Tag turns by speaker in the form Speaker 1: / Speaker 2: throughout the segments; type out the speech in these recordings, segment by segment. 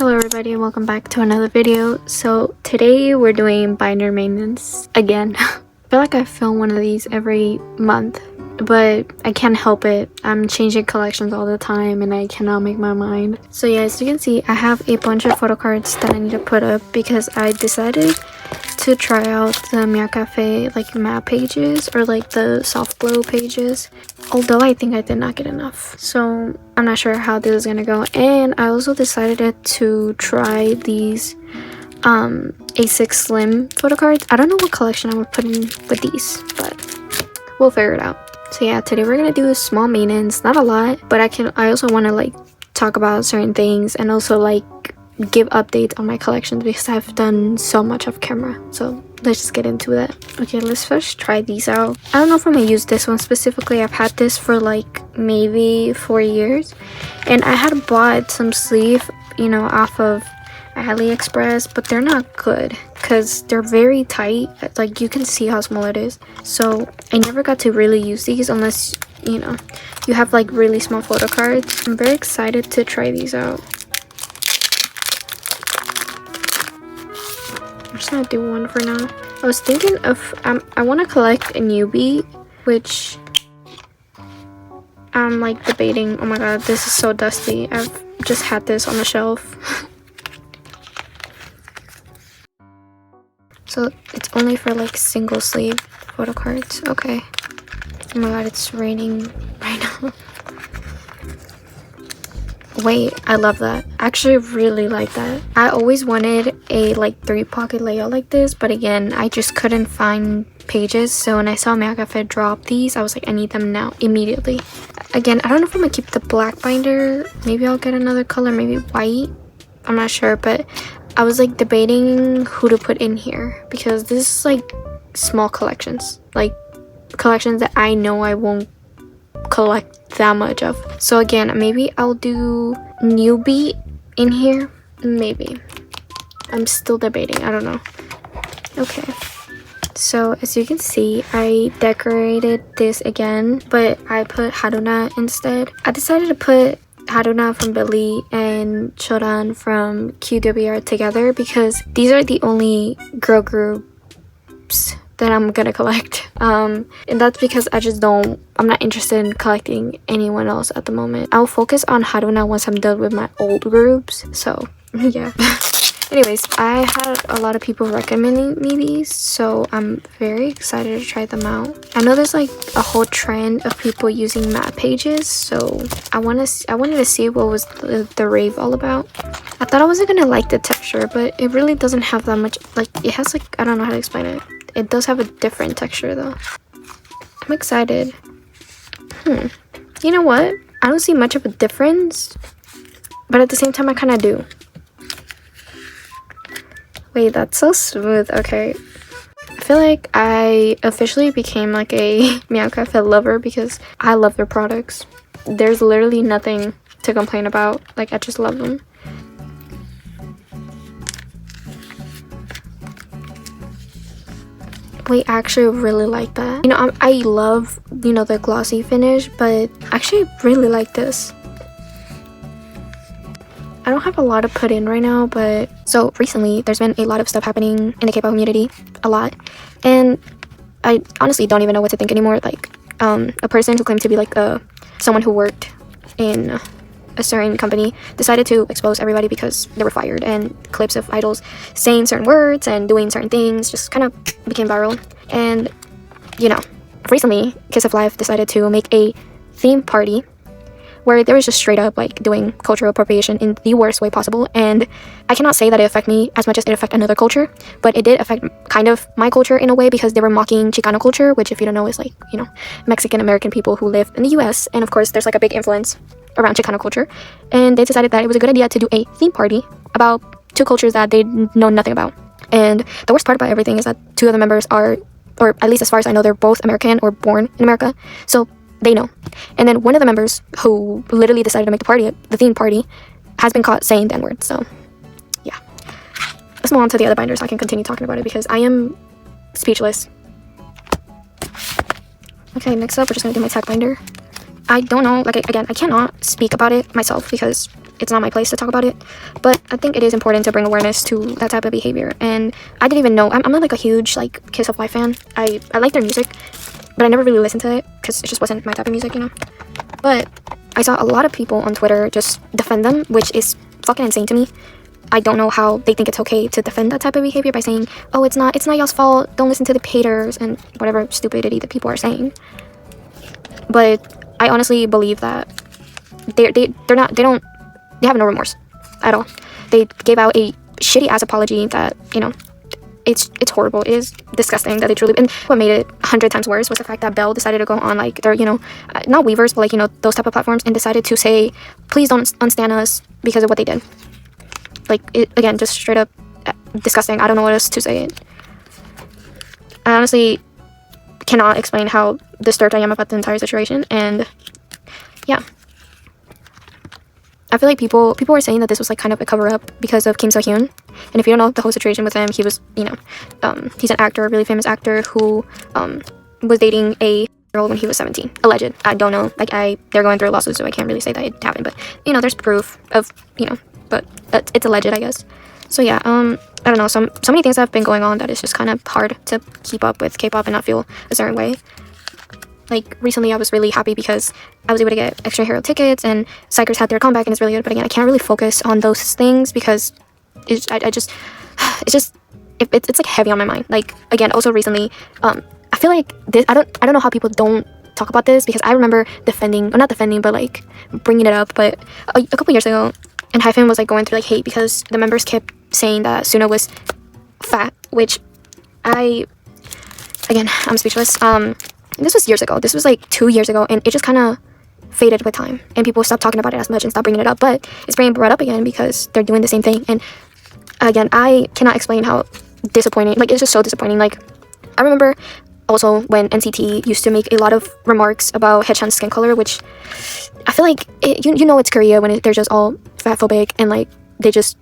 Speaker 1: Hello everybody and welcome back to another video. So today we're doing binder maintenance again. I feel like I film one of these every month, but I can't help it. I'm changing collections all the time and I cannot make my mind. So yeah, as you can see, I have a bunch of photo cards that I need to put up because I decided to try out the Meow Cafe like map pages or like the soft glow pages, although I think I did not get enough, so I'm not sure how this is gonna go. And I also decided to try these A6 Slim photo cards. I don't know what collection I would put in with these, but we'll figure it out. So yeah, today we're gonna do a small maintenance, not a lot, but I also want to like talk about certain things and also like give updates on my collections because I've done so much off camera. So let's just get into that. Okay, let's first try these out. I don't know if I'm gonna use this one specifically. I've had this for like maybe 4 years, and I had bought some sleeve, you know, off of AliExpress, but they're not good because they're very tight. Like you can see how small it is, so I never got to really use these unless, you know, you have like really small photo cards. I'm very excited to try these out. I'm just gonna do one for now. I was thinking of I want to collect a newbie, which I'm like debating. Oh my god, this is so dusty. I've just had this on the shelf. So it's only for like single sleeve photo cards. Okay. Oh my god, it's raining right now. Wait, I love that. I actually really like that. I always wanted a like 3-pocket layout like this, but again, I just couldn't find pages. So when I saw Meow Cafe drop these, I was like, I need them now, immediately. Again, I don't know if I'm gonna keep the black binder. Maybe I'll get another color, maybe white. I'm not sure, but I was like debating who to put in here because this is like small collections, like collections that I know I won't collect that much of. So again, maybe I'll do newbie in here, maybe. I'm still debating, I don't know. Okay, so as you can see, I decorated this again, but I put Haruna instead. I decided to put Haruna from Billy and Choran from qwer together because these are the only girl groups that I'm gonna collect, and that's because I'm not interested in collecting anyone else at the moment. I'll focus on Haruna once I'm done with my old groups, so yeah. Anyways, I had a lot of people recommending me these, so I'm very excited to try them out. I know there's like a whole trend of people using map pages, so I wanted to see what was the rave all about. I thought I wasn't gonna like the texture, but it really doesn't have that much. Like it has like, I don't know how to explain it. It does have a different texture though. I'm excited. You know what? I don't see much of a difference, but at the same time I kind of do. Wait, that's so smooth. Okay. I feel like I officially became like a Meow Cafe lover because I love their products. There's literally nothing to complain about. Like, I just love them. Wait, I actually really like that. You know, I love, you know, the glossy finish, but I actually really like this. I don't have a lot to put in right now, but so recently there's been a lot of stuff happening in the Kpop community, a lot, and I honestly don't even know what to think anymore. Like a person who claimed to be like someone who worked in a certain company decided to expose everybody because they were fired, and clips of idols saying certain words and doing certain things just kind of became viral. And you know, recently Kiss of Life decided to make a theme party where they was just straight up like doing cultural appropriation in the worst way possible. And I cannot say that it affected me as much as it affected another culture, but it did affect kind of my culture in a way because they were mocking Chicano culture, which if you don't know is like, you know, Mexican American people who live in the US, and of course there's like a big influence around Chicano culture. And they decided that it was a good idea to do a theme party about two cultures that they know nothing about. And the worst part about everything is that two of the members are, or at least as far as I know, they're both American or born in America, so they know. And then one of the members who literally decided to make the theme party, has been caught saying the N-word. So yeah, let's move on to the other binders so I can continue talking about it because I am speechless. Okay, next up we're just gonna do my tag binder. I don't know, like, again, I cannot speak about it myself because it's not my place to talk about it, but I think it is important to bring awareness to that type of behavior. And I didn't even know, I'm not like a huge like Kiss of Life fan. I like their music, but I never really listened to it because it just wasn't my type of music, you know. But I saw a lot of people on Twitter just defend them, which is fucking insane to me. I don't know how they think it's okay to defend that type of behavior by saying, oh, it's not y'all's fault, don't listen to the haters, and whatever stupidity that people are saying. But I honestly believe that they have no remorse at all. They gave out a shitty ass apology that, you know, it's horrible. It is disgusting that they truly. And what made it 100 times worse was the fact that Belle decided to go on like their, you know, not Weavers, but like, you know, those type of platforms, and decided to say, please don't unstan us because of what they did. Like, it, again, just straight up disgusting. I don't know what else to say. I honestly cannot explain how disturbed I am about the entire situation. And yeah, I feel like people were saying that this was like kind of a cover-up because of Kim So-hyun. And if you don't know the whole situation with him, he was, you know, he's an actor, a really famous actor who was dating a girl when he was 17. Alleged. I don't know. Like, they're going through a lawsuit, so I can't really say that it happened. But, you know, there's proof of, you know, but it's alleged, I guess. So yeah, I don't know. So many things have been going on that it's just kind of hard to keep up with K-pop and not feel a certain way. Like, recently I was really happy because I was able to get Extra Hero tickets, and Psychers had their comeback, and it's really good. But again, I can't really focus on those things because it's like heavy on my mind. Like, again, also recently, I feel like this, I don't know how people don't talk about this, because I remember not defending, but like bringing it up. But a couple years ago, and Hyphen was like going through like hate because the members kept saying that Suno was fat, which I'm speechless. This was years ago. This was like 2 years ago, and it just kind of faded with time, and people stopped talking about it as much and stopped bringing it up. But it's being brought up again because they're doing the same thing. And again, I cannot explain how disappointing. Like, it's just so disappointing. Like, I remember also when NCT used to make a lot of remarks about Haechan's skin color, which I feel like you know it's Korea when they're just all fatphobic, and like they just.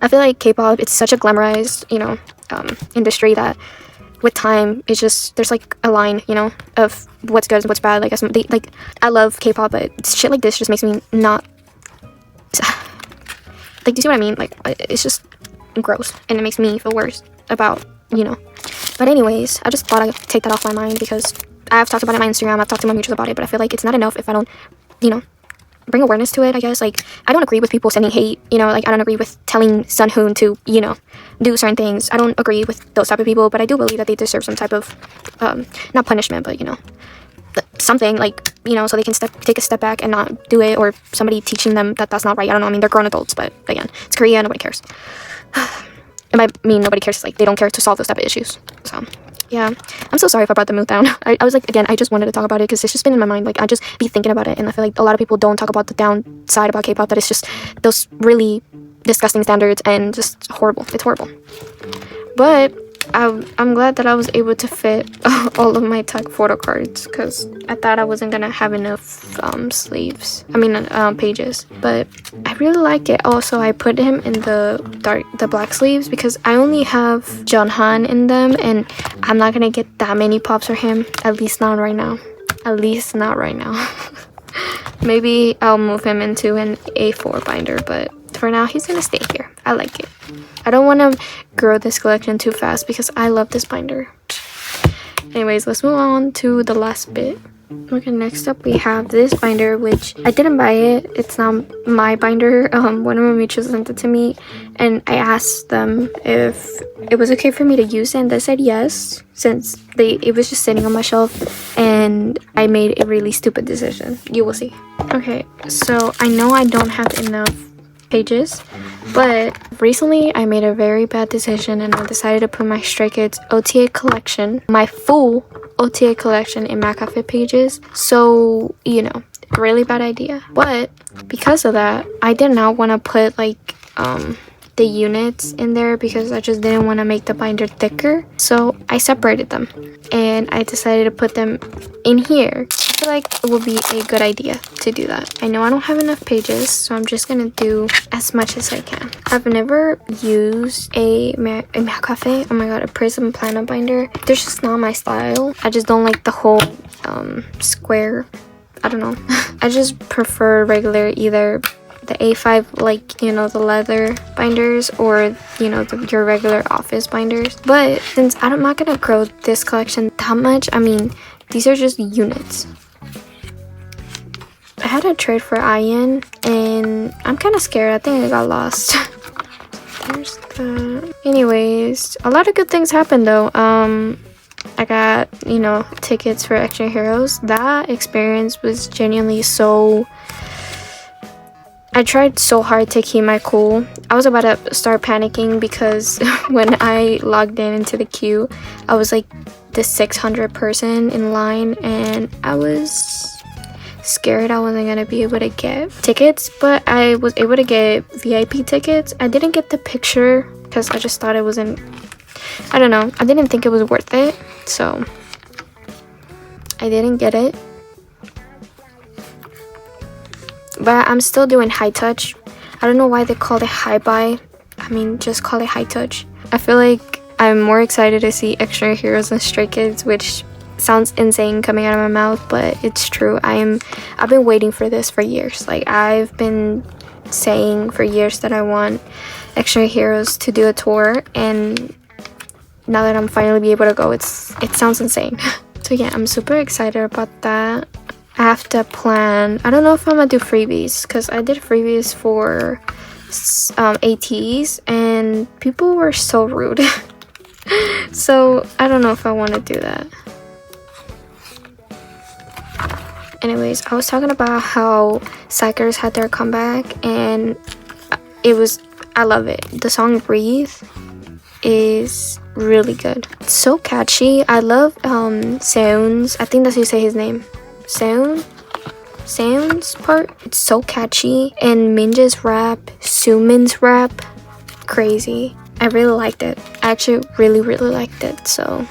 Speaker 1: I feel like K-pop, it's such a glamorized, you know, industry that with time, it's just, there's like a line, you know, of what's good and what's bad. Like, I love K-pop, but shit like this just makes me not, like, do you see what I mean? Like, it's just gross, and it makes me feel worse about, you know. But anyways, I just thought I'd take that off my mind because I've talked about it on my Instagram, I've talked to my mutuals about it, but I feel like it's not enough if I don't, you know, bring awareness to it, I guess. Like, I don't agree with people sending hate, you know, like, I don't agree with telling Sunhoon to, you know, do certain things. I don't agree with those type of people, but I do believe that they deserve some type of, not punishment, but, you know, something, like, you know, so they can take a step back and not do it, or somebody teaching them that that's not right. I don't know, I mean, they're grown adults, but again, it's Korea, nobody cares. And I mean, nobody cares, like, they don't care to solve those type of issues. So yeah, I'm so sorry if I brought the mood down. I was like, again, I just wanted to talk about it because it's just been in my mind. Like, I just be thinking about it, and I feel like a lot of people don't talk about the downside about K-pop, that it's just those really disgusting standards and just horrible. It's horrible. But I'm glad that I was able to fit all of my tag photo cards, because I thought I wasn't gonna have enough pages. But I really like it. Also, I put him in the black sleeves because I only have Jeonhan in them, and I'm not gonna get that many pops for him, at least not right now. Maybe I'll move him into an A4 binder, but for now he's gonna stay here. I like it. I don't want to grow this collection too fast because I love this binder. Anyways, let's move on to the last bit. Okay, next up we have this binder, which I didn't buy it. It's not my binder. One of my mutuals sent it to me, and I asked them if it was okay for me to use it, and they said yes, since it was just sitting on my shelf, and I made a really stupid decision. You will see. Okay, so I know I don't have enough pages, but recently I made a very bad decision, and I decided to put my Stray Kids OTA collection, my full OTA collection, in meowcafe pages. So, you know, really bad idea. But because of that, I did not want to put like the units in there because I just didn't want to make the binder thicker. So I separated them, and I decided to put them in here. I feel like it would be a good idea to do that. I know I don't have enough pages, so I'm just gonna do as much as I can. I've never used a meowcafe, oh my god, a prism planner binder. They're just not my style. I just don't like the whole square. I don't know. I just prefer regular, either the A5, like, you know, the leather binders, or, you know, your regular office binders. But since I'm not gonna grow this collection that much, I mean, these are just units. I had a trade for Ian, and I'm kind of scared. I think I got lost. There's the... Anyways, a lot of good things happened though. I got, you know, tickets for Extra Heroes. That experience was genuinely so... I tried so hard to keep my cool. I was about to start panicking because when I logged into the queue, I was like the 600 person in line, and I was scared I wasn't gonna be able to get tickets, but I was able to get VIP tickets. I didn't get the picture because I just thought it wasn't, I don't know, I didn't think it was worth it, so I didn't get it. But I'm still doing high touch. I don't know why they call it high buy. I mean, just call it high touch. I feel like I'm more excited to see Extra Heroes and Stray Kids, which sounds insane coming out of my mouth, but it's true. I've been waiting for this for years. Like, I've been saying for years that I want Extra Heroes to do a tour, and now that I'm finally be able to go, it sounds insane. So yeah, I'm super excited about that. I have to plan. I don't know if I'm gonna do freebies, because I did freebies for ATs and people were so rude. So I don't know if I want to do that. Anyways, I was talking about how Psychers had their comeback, and I love it. The song Breathe is really good. It's so catchy. I love Sounds. I think that's how you say his name. Sounds part. It's so catchy. And Minja's rap, Sumin's rap, crazy. I really liked it. I actually really liked it. So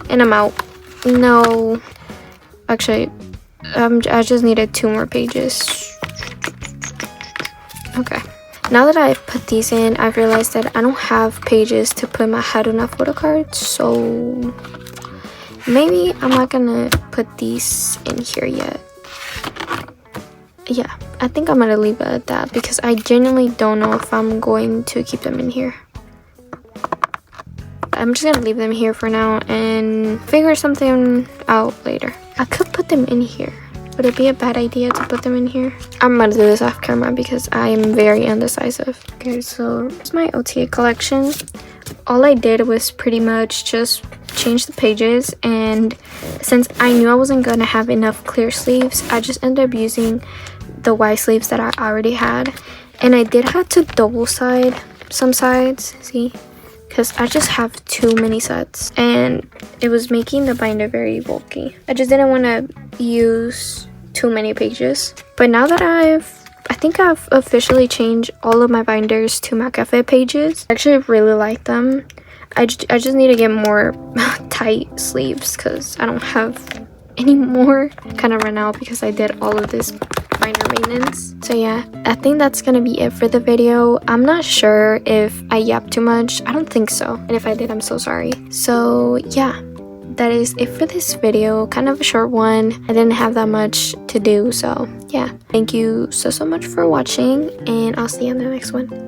Speaker 1: and I'm out. No, actually, I just needed 2 more pages. Okay. Now that I've put these in, I've realized that I don't have pages to put my Haruna photo cards, so maybe I'm not gonna put these in here yet. Yeah, I think I'm gonna leave it at that because I genuinely don't know if I'm going to keep them in here. I'm just gonna leave them here for now and figure something out later. I could put them in here. Would it be a bad idea to put them in here? I'm gonna do this off camera because I am very indecisive. Okay, so here's my OTA collection. All I did was pretty much just change the pages, and since I knew I wasn't gonna have enough clear sleeves, I just ended up using the white sleeves that I already had. And I did have to double side some sides, see? Because I just have too many sets and it was making the binder very bulky. I just didn't want to use too many pages. But now that I think I've officially changed all of my binders to meowcafe pages. I actually really like them. I just need to get more tight sleeves because I don't have any more. Kind of run out because I did all of this binder maintenance. So yeah, I think that's gonna be it for the video. I'm not sure if I yapped too much. I don't think so, and if I did, I'm so sorry. So yeah, that is it for this video. Kind of a short one. I didn't have that much to do, so yeah, thank you so much for watching, and I'll see you in the next one.